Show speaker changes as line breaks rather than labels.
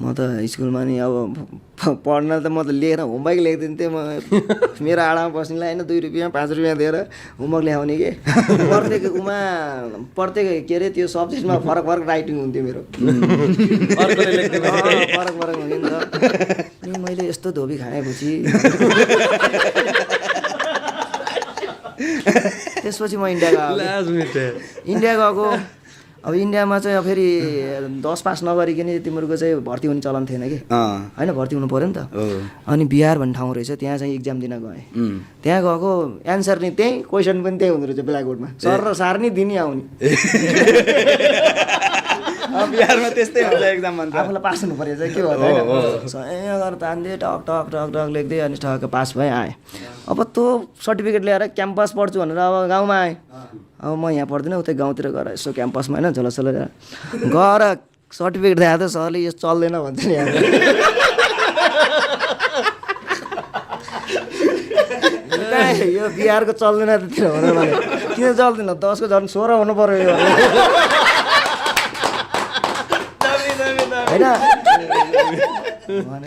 म त स्कुलमा नि अब पढ्न त म त लेखेर होमवर्क लेखिदिन्थेँ म मेरो आडामा बस्नेलाई होइन 2 रुपियाँ 5 रुपियाँ दिएर होमवर्क ल्याउने कि प्रत्येक के अरे त्यो सब्जेक्टमा फरक फरक राइटिङ हुन्थ्यो मेरो फरक फरक हुन्थ्यो नि त अनि मैले यस्तो धोबी खाएपछि त्यसपछि म इन्डिया गएको अब इन्डियामा चाहिँ अब फेरि 10 पास नगरिकन तिमीहरूको चाहिँ भर्ती हुने चलन थिएन कि होइन भर्ती हुनु पऱ्यो नि त अनि बिहार भन्ने ठाउँ रहेछ त्यहाँ चाहिँ इक्जाम दिन गएँ त्यहाँ गएको एन्सर नि त्यही क्वेसन पनि त्यही हुँदो रहेछ ब्ल्याकबोर्डमा सर र सार नि दिनै आउने
बिहारमा त्यस्तै हुन्छ एक्जाममा त
आफूलाई पास हुनु पऱ्यो चाहिँ के भयो होइन गरेर तान्दिएँ टक टक टक टक लेख्दै अनि ठक्क पास भएँ आएँ अब त्यो सर्टिफिकेट ल्याएर क्याम्पस पढ्छु भनेर अब गाउँमा आएँ अब म यहाँ पढ्दिनँ उतै गाउँतिर गएर यसो क्याम्पसमा होइन झोलासोला गएर सर्टिफिकेट देखाएको त सरले यो चल्दैन भन्छ नि यो बिहारको चल्दैन त्यतिर भनेर भने किन चल्दैन 10 को झन् 16 हुनु पऱ्यो यो होइन